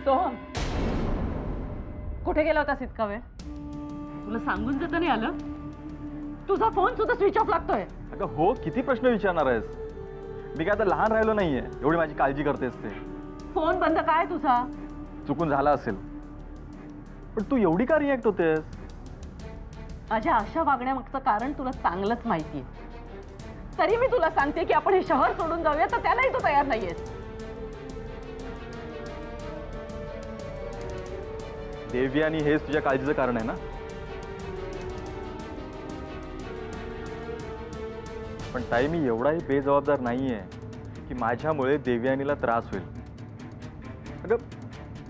सोहम, कुठे गेला होतास इतका वेळ? तुला सांगून जर नाही आलं, तुझा फोन सुद्धा स्विच ऑफ लागतोय. अगं हो, किती प्रश्न विचारणार आहेस? मी काय आता लहान राहिलो नाहीये, एवढी माझी काळजी करतेस ते. फोन बंद काय तुझा? चुकून झाला असेल, पण तू एवढी का रिॲक्ट होतेस? माझ्या अशा वागण्यामागचं कारण तुला चांगलंच माहितीये. तरी मी तुला सांगते की आपण हे शहर सोडून जाऊया, तर त्यालाही तू तयार नाहीयेस. देवी आणि हेच तुझ्या काळजीचं कारण आहे ना? पण ताई, मी एवढाही बेजबाबदार नाहीये की माझ्यामुळे देवयानीला त्रास होईल.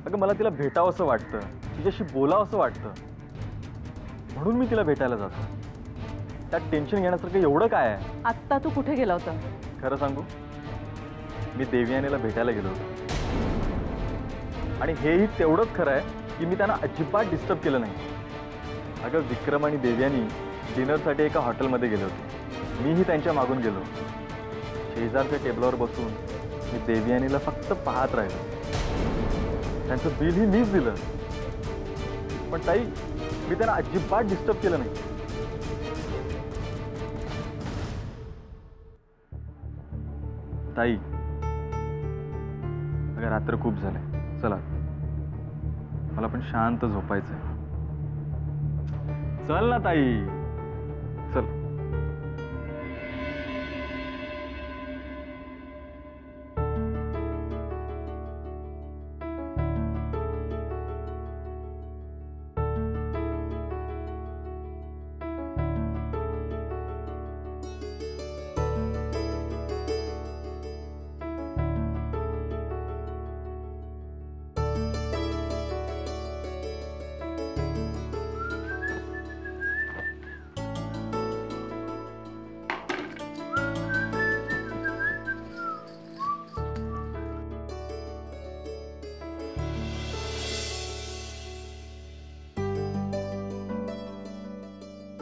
अगं मला तिला भेटावंसं वाटतं, तिच्याशी बोलावंसं वाटतं, म्हणून मी तिला भेटायला जातो. त्यात टेन्शन घेण्यासारखं एवढं काय आहे? आत्ता तू कुठे गेला होता? खरं सांगू, मी देवयानीला भेटायला गेलो होतो. आणि हेही तेवढंच खरं आहे की मी त्यांना अजिबात डिस्टर्ब केलं नाही. अगं विक्रम आणि देवयानी डिनरसाठी एका हॉटेलमध्ये गेले होते. मीही त्यांच्या मागून गेलो. शेजारच्या टेबलावर बसून मी देवयानीला फक्त पाहत राहिलो. त्यांचं बिलही मीच दिलं. पण ताई, मी त्यांना अजिबात डिस्टर्ब केलं नाही. ताई, अगं रात्र खूप झाले, चला मला पण शांत झोपायचंय. चल ना ताई, चल.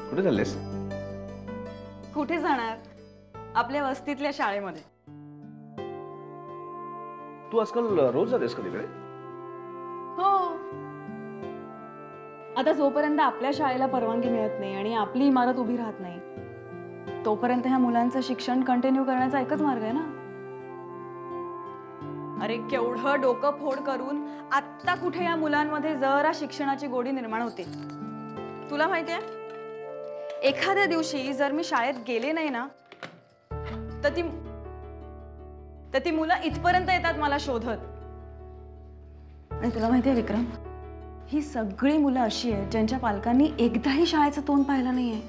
कुठे चाललेस? कुठे जाणार? आपल्या वस्तीतल्या शाळेमध्ये. तू आजकाल रोज जातेस का तिकडे? हो. आता जोपर्यंत आपल्या शाळेला परवानगी मिळत नाही आणि आपली इमारत उभी राहत नाही, तोपर्यंत ह्या मुलांचं शिक्षण कंटिन्यू करण्याचा एकच मार्ग आहे ना. अरे केवढं डोकं फोड करून आत्ता कुठे या मुलांमध्ये जरा शिक्षणाची गोडी निर्माण होते. तुला माहितीये, एखाद्या दिवशी जर मी शाळेत गेले नाही ना, तर ती मुलं इथपर्यंत येतात मला शोधत. आणि तुला माहितीये विक्रम, ही सगळी मुलं अशी आहेत ज्यांच्या पालकांनी एकदाही शाळेचं तोंड पाहिलं नाहीये.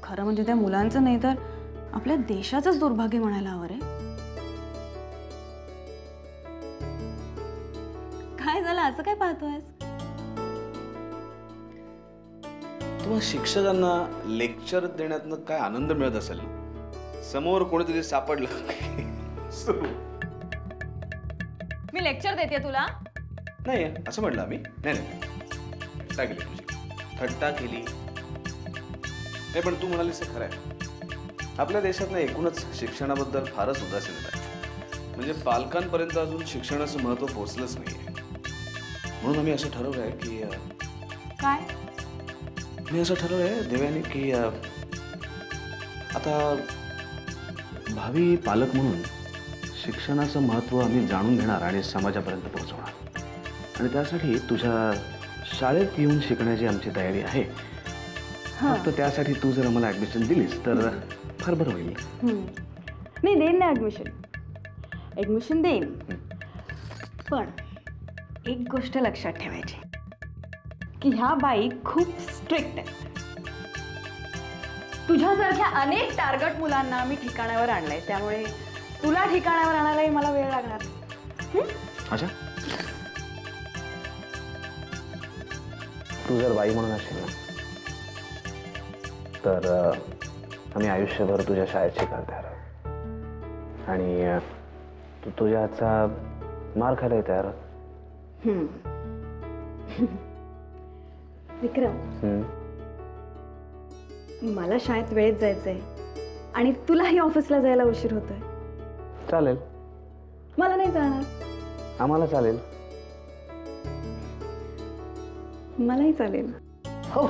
खरं म्हणजे त्या मुलांचं नाही तर आपल्या देशाचंच दुर्भाग्य म्हणायला हवं रे. काय झालं, असं काय पाहतोयस? तुम्हा शिक्षकांना लेक्चर देण्यातनं काय आनंद मिळत असेल ना? समोर कोणीतरी सापडलं. मी लेक्चर देते तुला? नाही असं म्हटलं आम्ही. नाही काय केली तुझी थट्टा केली नाही, पण तू म्हणालीस खरं आहे. आपल्या देशात ना एकूणच शिक्षणाबद्दल फारच उदासीनता आहे. म्हणजे पालकांपर्यंत अजून शिक्षणाचं महत्त्व पोहोचलंच नाहीये. म्हणून आम्ही असं ठरवलं आहे की काय? मी असं ठरवलंय देवयानी की आता भावी पालक म्हणून शिक्षणाचं महत्त्व आम्ही जाणून घेणार आणि समाजापर्यंत पोहोचवणार. आणि त्यासाठी तुझ्या शाळेत येऊन शिकण्याची आमची तयारी आहे. फक्त त्यासाठी तू जर आम्हाला ॲडमिशन दिलीस तर फार बरं होईल. मी देईन ना ॲडमिशन देईन. पण एक गोष्ट लक्षात ठेवायची की ह्या बाई खूप स्ट्रिक्ट आहेत. तुझ्यासारख्या अनेक टार्गेट मुलांना मी ठिकाणावर आणलंय, त्यामुळे तुला ठिकाणावर आणायलाही मला वेळ लागणार. अच्छा, तू जर बाई म्हणून असेल ना तर आम्ही आयुष्यभर तुझ्या शाळेत शिकायला तयार आहोत. आणि तू तुझ्या हातचा मार खायला तयार आहोत. विक्रम, मला शाळेत वेळेत जायचंय आणि तुलाही ऑफिसला जायला उशीर होतोय. चालेल. मला नाही जाणार. आम्हाला चालेल. मलाही चालेल. हो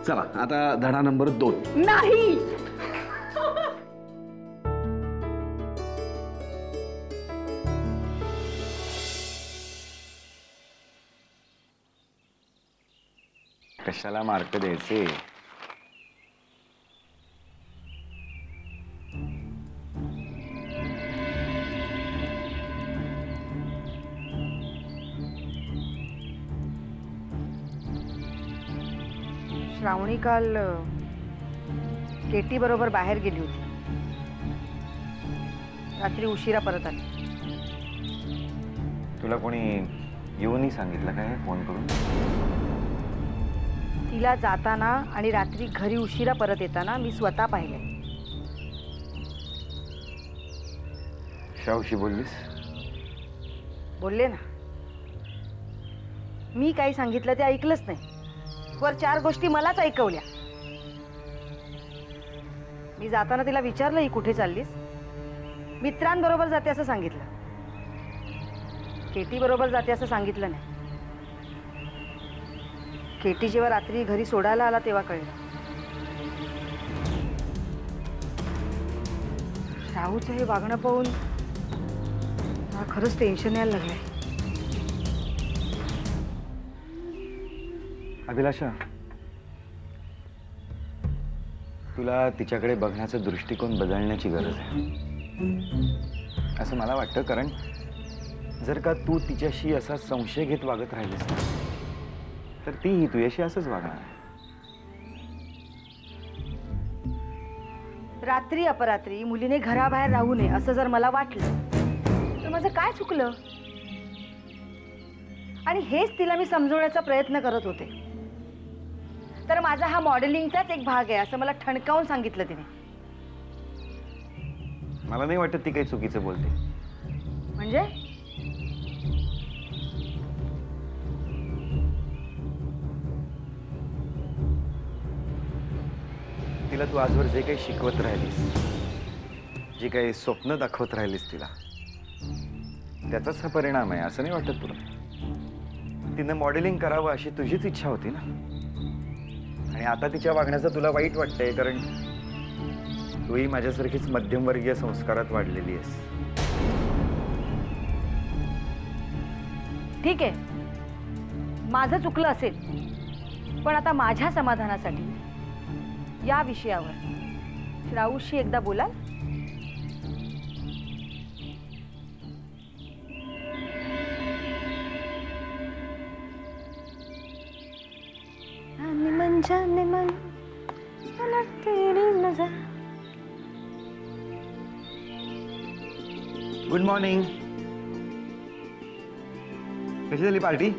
चला आता धडा नंबर 2. नाही. कशाला मार्क द्यायचे? श्रावणी काल केटी बरोबर बाहेर गेली होती. रात्री उशिरा परत आली. तुला कोणी येऊनही सांगितलं काय फोन करून? तिला जाताना आणि रात्री घरी उशिरा परत येताना मी स्वतः पाहिले. शाहूशी बोललीस? बोलले ना. मी काही सांगितलं ते ऐकलंच नाही. वर 4 गोष्टी मलाच ऐकवल्या. मी जाताना तिला विचारलं, ही कुठे चाललीस? मित्रांबरोबर जाते असं सांगितलं. केटी बरोबर जाते असं सांगितलं नाही. केटी जेव्हा रात्री घरी सोडायला आला तेव्हा कळलं. शाहूचं हे वागणं पाहून मला खरंच टेन्शन यायला लागलंय. अभिलाषा, तुला तिच्याकडे बघण्याचा दृष्टिकोन बदलण्याची गरज आहे असं मला वाटतं. कारण जर का तू तिच्याशी असा संशय घेत वागत राहिलीस ना, तर तीही तुझ्याशी असंच वागणार. रात्री अपरात्री मुलीने घराबाहेर राहू नये असं जर मला वाटलं तर माझं काय चुकलं? आणि हेच तिला मी समजवण्याचा प्रयत्न करत होते. तर माझा हा मॉडेलिंगचाच एक भाग आहे असं मला ठणकावून सांगितलं तिने. मला नाही वाटत ती काही चुकीचं बोलते. म्हणजे तिला तू आजवर जे काही शिकवत राहिलीस, जी काही स्वप्न दाखवत राहिलीस तिला, त्याचाच हा परिणाम आहे असं नाही वाटत तुला? तिनं मॉडेलिंग करावं अशी तुझीच इच्छा होती ना, आणि आता तिच्या वागण्याचं तुला वाईट वाटतंय कारण तूही माझ्यासारखीच मध्यमवर्गीय संस्कारात वाढलेली आहेस. ठीक आहे, माझं चुकलं असेल, पण आता माझ्या समाधानासाठी या विषयावर श्राऊशी एकदा बोलाल? जाने मन पलट तेरी नजर. Good morning. कशी झाली पार्टी?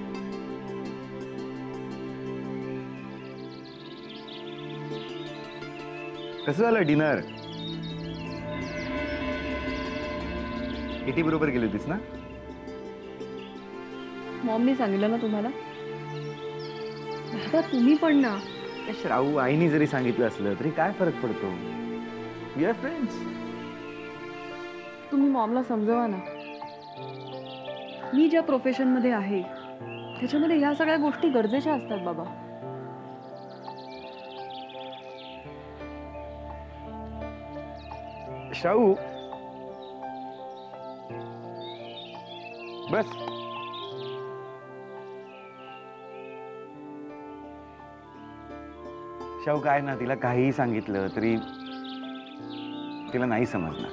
कसं झालं डिनर? किटी बरोबर गेली होतीस ना? मॉमनी सांगितलं ना तुम्हाला? दादा तुम्ही पण ना. श्राऊ आईनी जरी सांगितलं असलं तरी काय फरक पडतो? We are friends. तुम्ही मॉमला समजवा ना. मी ज्या प्रोफेशन मध्ये आहे त्याच्यामध्ये ह्या सगळ्या गोष्टी गरजेच्या असतात बाबा. श्राऊ बस. शाहू काय ना, तिला काहीही सांगितलं तरी तिला नाही समजणार,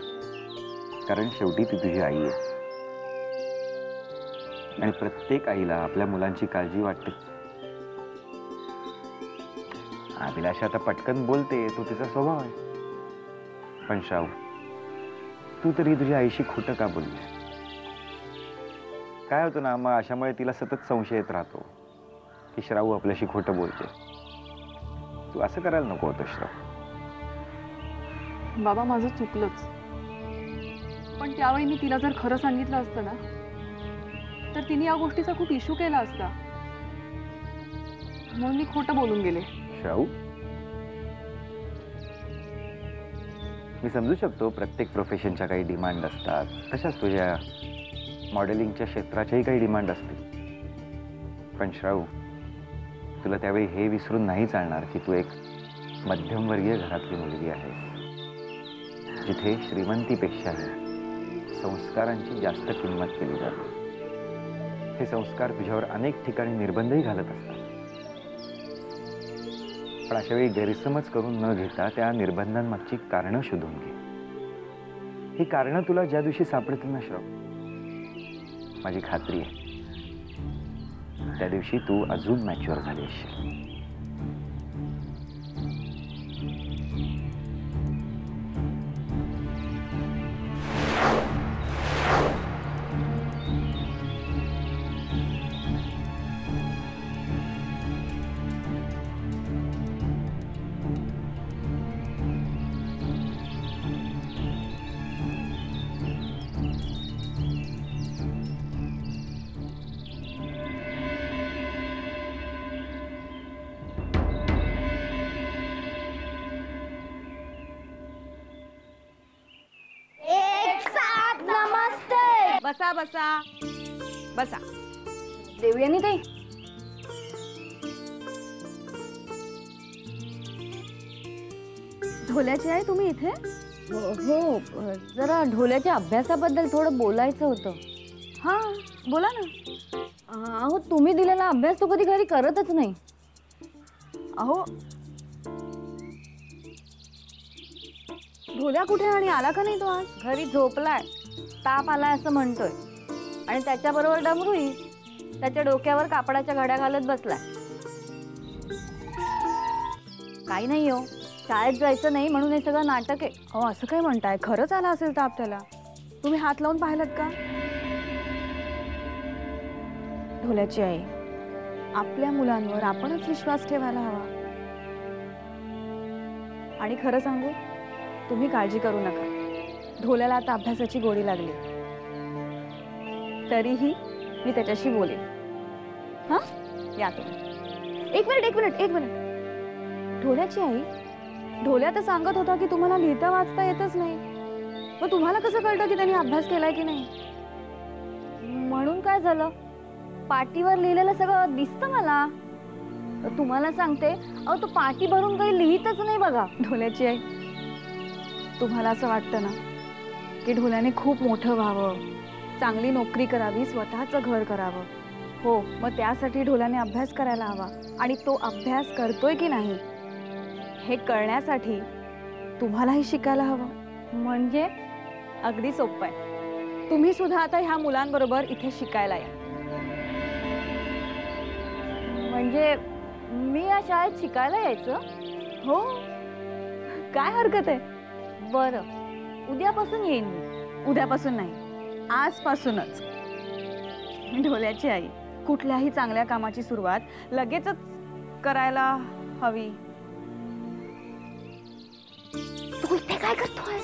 कारण शेवटी ती तुझी आई आहे आणि प्रत्येक आईला आपल्या मुलांची काळजी वाटते. अभिलाषा आता पटकन बोलते, तो तिचा स्वभाव आहे. पण शाहू, तू तरी तुझ्या आईशी खोटं का बोललीस? काय होतं ना, मग अशामुळे तिला सतत संशय येत राहतो की श्राऊ आपल्याशी खोटं बोलते. तू असं करायला नको होतं श्राऊ. बाबा माझं चुकलंच, पण त्यावेळी मी तिला जर खरं सांगितलं असतं ना तर तिने या गोष्टीचा खूप इश्यू केला असता, म्हणून मी खोटं बोलून गेले. शाहू, मी समजू शकतो प्रत्येक प्रोफेशनच्या काही डिमांड असतात, तशाच तुझ्या मॉडेलिंगच्या क्षेत्राच्याही काही डिमांड असतील, पण श्राऊ, तुला त्यावेळी हे विसरून नाही चालणार की तू एक मध्यमवर्गीय घरातली मुलगी आहेस, जिथे श्रीमंतीपेक्षाही संस्कारांची जास्त किंमत केली जाते. हे संस्कार तुझ्यावर अनेक ठिकाणी निर्बंधही घालत असतात, पण अशा वेळी गैरसमज करून न घेता त्या निर्बंधांमागची कारणं शोधून घे. ही कारणं तुला ज्या दिवशी सापडतील ना श्राव, माझी खात्री आहे त्या दिवशी तू अजून मॅच्युअर झाली असशील. बसा बसा बसा. देवयानी ताई, ढोल्याची आहे तुम्ही इथे? हो, जरा ढोल्याच्या अभ्यासाबद्दल थोडं बोलायचं होतं. हा बोला ना. अहो, तुम्ही दिलेला अभ्यास तो कधी घरी करतच नाही. अहो, ढोल्या कुठे आणि आला का नाही तो आज? घरी झोपलाय, ताप आलाय असं म्हणतोय, आणि त्याच्याबरोबर डमरूही त्याच्या डोक्यावर कापडाच्या घड्या घालत बसलाय. काही नाही हो, शाळेत जायचं नाही म्हणून हे सगळं नाटक आहे. अहो, असं काय म्हणताय? खरंच आला असेल ताप त्याला? तुम्ही हात लावून पाहिलात का? ढोल्याची आई, आपल्या मुलांवर आपणच विश्वास ठेवायला हवा. आणि खरं सांगू, तुम्ही काळजी करू नका. ढोल्याला आता अभ्यासाची गोडी लागली, तरीही मी त्याच्याशी बोलेन. हा, या तुम्ही. एक मिनिट. ढोल्याची आई, ढोल्या तर सांगत होता की तुम्हाला लिहिता वाचता येतच नाही. मग तुम्हाला कसं कळतं की त्यांनी अभ्यास केलाय की नाही? म्हणून काय झालं, पाटीवर लिहिलेलं सगळं दिसतं मला. तुम्हाला सांगते, अहो तो पाटी भरून काही लिहितच नाही बघा. ढोल्याची आई, तुम्हाला असं वाटतं ना की ढोल्याने खूप मोठं व्हावं, चांगली नोकरी करावी, स्वतःचं घर करावं. हो, मग त्यासाठी ढोल्याने अभ्यास करायला हवा. आणि तो अभ्यास करतोय की नाही हे कळण्यासाठी तुम्हालाही शिकायला हवं. म्हणजे अगदी सोपं आहे. तुम्ही सुद्धा आता ह्या मुलांबरोबर इथे शिकायला या. म्हणजे मी या शाळेत शिकायला यायचं? हो, काय हरकत आहे? बरं, उद्यापासून येईन मी. उद्यापासून नाही, आजपासूनच. ढोल्याची आई, कुठल्याही चांगल्या कामाची सुरुवात लगेचच करायला हवी. तू इथे काय करतोय?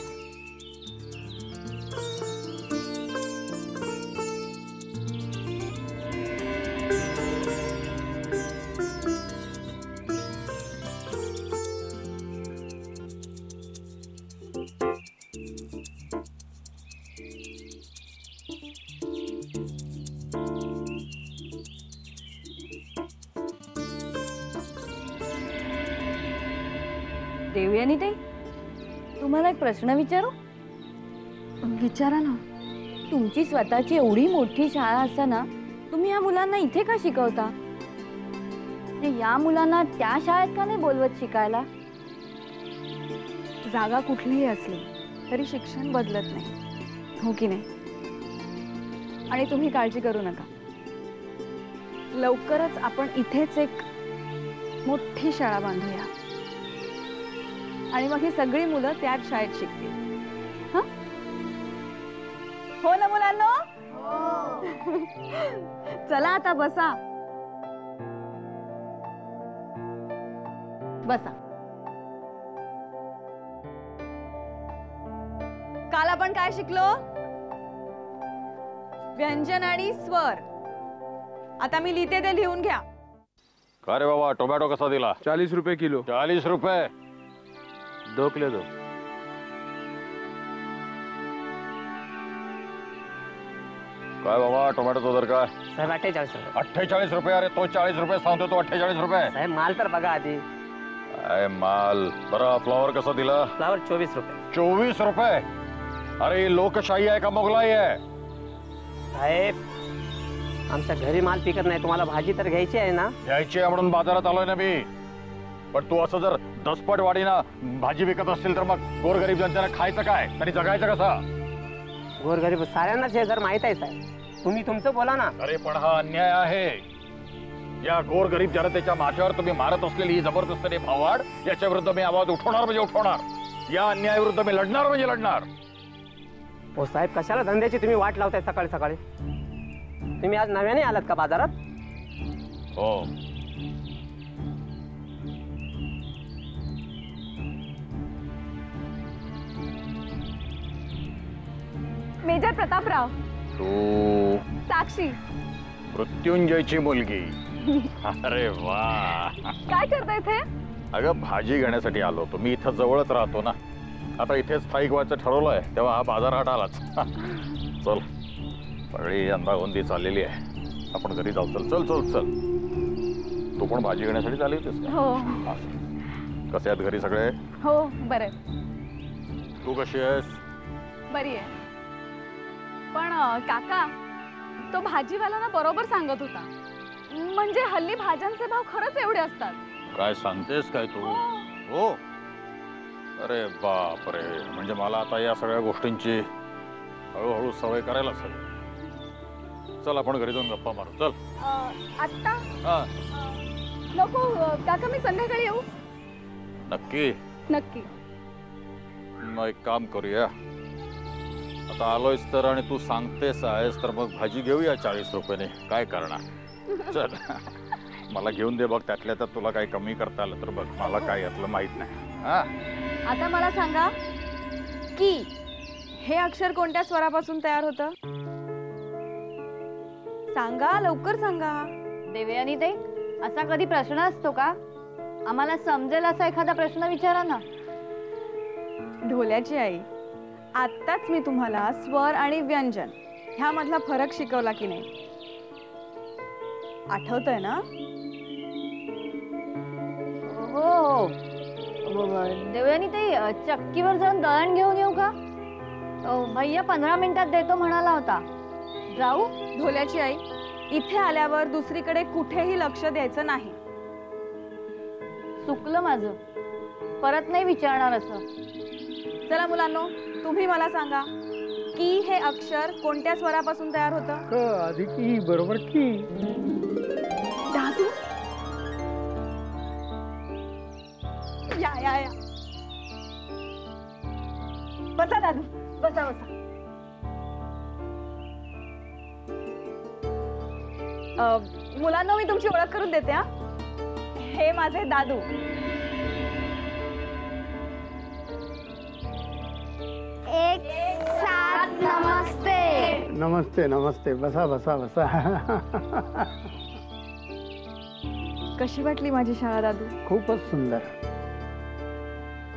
देवयानी ताई, तुम्हाला एक प्रश्न विचारू? विचारा ना. तुमची स्वतःची एवढी मोठी शाळा असताना तुम्ही या मुलांना इथे का शिकवता? या मुलांना त्या शाळेत का नाही बोलवत शिकायला? जागा कुठलीही असली तरी शिक्षण बदलत नाही, हो की नाही? आणि तुम्ही काळजी करू नका, लवकरच आपण इथेच एक मोठी शाळा बांधूया आणि मग ही सगळी मुलं त्याच शाळेत शिकतील. हा, हो ना मुलांनो? चला आता बसा. बसा. काल आपण काय शिकलो? व्यंजन आणि स्वर. आता मी लिहिते ते लिहून घ्या. का रे बाबा, टोमॅटो कसा दिला? 40 रुपए किलो. 40 रुपए, 2 किलो दो. काय बाबा टोमॅटोचा दर काय? साहेब 48 रुपये. 48 रुपये? अरे तो 40 रुपये सांगतो, तो 48 रुपये. साहेब माल तर बघा आधी. काय माल? बरं फ्लॉवर कसा दिला? फ्लावर 24 रुपये. 24 रुपये? अरे ही लोकशाही आहे का मोगलाई आहे? साहेब आमच्या घरी माल पिकत नाही, तुम्हाला भाजी तर घ्यायची आहे ना? घ्यायची आहे म्हणून बाजारात आलोय ना मी. पण तू असं जर दसपट वाढीना भाजी विकत असतील तर मग गोरगरीब जनतेला खायचं काय, त्यांनी जगायचं कसं? गोरगरीब साऱ्यांनाच हे जर माहित आहे साहेब, तुम्ही तुमचं बोला ना. अरे पण हा अन्याय आहे. या गोरगरीब जनतेच्या माथ्यावर तुम्ही मारत असलेली ही जबरदस्तीने भाववाढ, याच्या विरुद्ध मी आवाज उठवणार म्हणजे उठवणार. या अन्यायाविरुद्ध मी लढणार म्हणजे लढणार. हो साहेब, कशाला धंद्याची तुम्ही वाट लावताय सकाळी सकाळी? तुम्ही आज नव्याने आलात का बाजारात? हो. मेजर प्रतापराव. तू साक्षी. मृत्युंजयची मुलगी. अरे वा. काय करता इथे? अगं भाजी घेण्यासाठी आलो होतो. मी इथं जवळच राहतो ना. आता इथेच स्थायिक व्हायचं ठरवलंय, तेव्हा हा बाजार हाट आलाच. चल सगळी यंदागोंदी चाललेली आहे, आपण घरी जाऊ. चल चल चल चल. तू पण भाजी घेण्यासाठी चालली होतीस का? हो. कसे आहेत घरी सगळे? हो बरे. तू कशी आहेस? बरी आहे. पण काका, तो भाजीवाला ना बरोबर सांगत होता. म्हणजे हल्ली भाज्यांचे भाव खरंच एवढे असतात. काय सांगतेस काय तू? हो. अरे बाप रे, म्हणजे मला आता या सगळ्या गोष्टींची हळूहळू सवय करायलाच हवी. चल आपण घरी जाऊन गप्पा मारू. चल. आत्ता? हा. नको काका, मी संध्याकाळी येऊ. नक्की? नक्की. मग एक काम करूया, आता आलोयस तर आणि तू सांगतेस आहेस तर मग भाजी घेऊया 40 रुपयाने. काय करणार? चल. मला घेऊन दे बघ, त्यातल्या तर तुला काही कमी करता आलं तर बघ. मला काय यातलं माहित नाही. हा. आता मला सांगा की हे अक्षर कोणत्या स्वरापासून तयार होतं? सांगा, लवकर सांगा. देवयानी ताई, असा कधी प्रश्न असतो का? आम्हाला समजेल असा एखादा प्रश्न विचारा ना. ढोल्याची आई, आत्ताच मी तुम्हाला स्वर आणि व्यंजन ह्यामधला फरक शिकवला की नाही? आठवतंय ना? हो. देवयानी ताई, चक्कीवर जाऊन दळण घेऊन येऊ का? भैया 15 मिनिटात देतो म्हणाला होता. जाऊ? ढोल्याची आई, इथे आल्यावर दुसरीकडे कुठेही लक्ष द्यायचं नाही. चुकलं माझं. परत नाही विचारणार असं. चला मुलांनो, तुम्ही मला सांगा की हे अक्षर कोणत्या स्वरापासून तयार होतं? क आधी की बरोबर की. दादू, या या या. बसा दादू, बसा बसा. मुलांना मी तुमची ओळख करून देते. हा, हे माझे दादू. एक साथ नमस्ते. नमस्ते नमस्ते. बसा बसा बसा. कशी वाटली माझी शाळा दादू? खूपच सुंदर.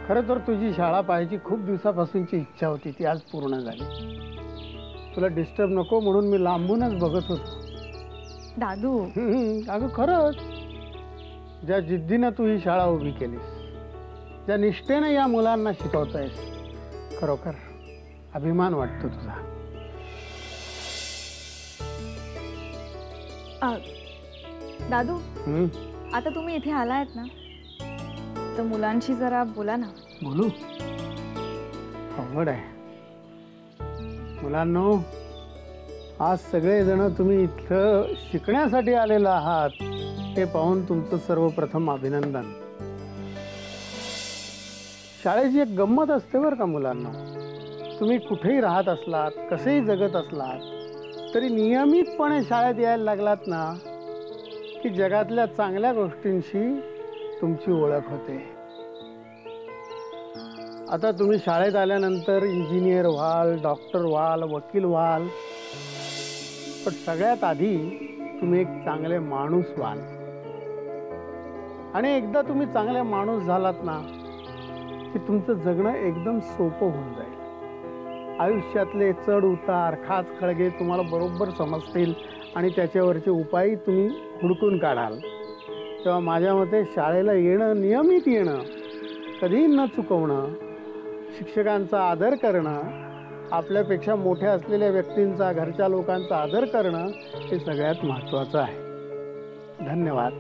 खरं तर तुझी शाळा पाहायची खूप दिवसापासूनची इच्छा होती, ती आज पूर्ण झाली. तुला डिस्टर्ब नको म्हणून मी लांबूनच बघत होतो. दादू, अगं खरंच, ज्या जिद्दीनं तू ही शाळा उभी केलीस, ज्या निष्ठेनं या मुलांना शिकवतायस, खरोखर अभिमान वाटतो तुझा. दादू, आता तुम्ही इथे आलायत ना, तर मुलांशी जरा बोला ना. बोलू? अवघड आहे. मुलांनो, आज सगळेजण तुम्ही इथं शिकण्यासाठी आलेला आहात हे पाहून तुमचं सर्वप्रथम अभिनंदन. शाळेची एक गंमत असते बरं का मुलांना. तुम्ही कुठेही राहत असलात, कसेही जगत असलात तरी नियमितपणे शाळेत यायला लागलात ना की जगातल्या चांगल्या गोष्टींशी तुमची ओळख होते. आता तुम्ही शाळेत आल्यानंतर इंजिनियर व्हाल, डॉक्टर व्हाल, वकील व्हाल, पण सगळ्यात आधी तुम्ही एक चांगले माणूस व्हाल. आणि एकदा तुम्ही चांगले माणूस झालात ना की तुमचं जगणं एकदम सोपं होऊन जाईल. आयुष्यातले चढ उतार खाच खळगे तुम्हाला बरोबर समजतील आणि त्याच्यावरचे उपाय तुम्ही हुडकून काढाल. तेव्हा माझ्या मते शाळेला येणं, नियमित येणं, कधीही न चुकवणं, शिक्षकांचा आदर करणं, आपल्यापेक्षा मोठ्या असलेल्या व्यक्तींचा, घरच्या लोकांचा आदर करणं हे सगळ्यात महत्त्वाचं आहे. धन्यवाद.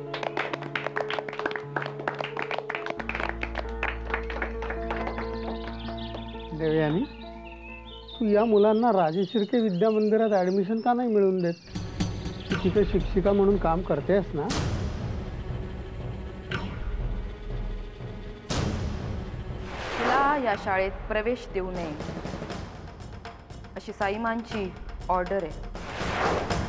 देवयानी, तू या मुलांना राजे शिर्के विद्या मंदिरात ॲडमिशन का नाही मिळवून देत? तू तिथे शिक्षिका म्हणून काम करतेस ना? तुला या शाळेत प्रवेश देऊ नये अशी साईमांची ऑर्डर आहे.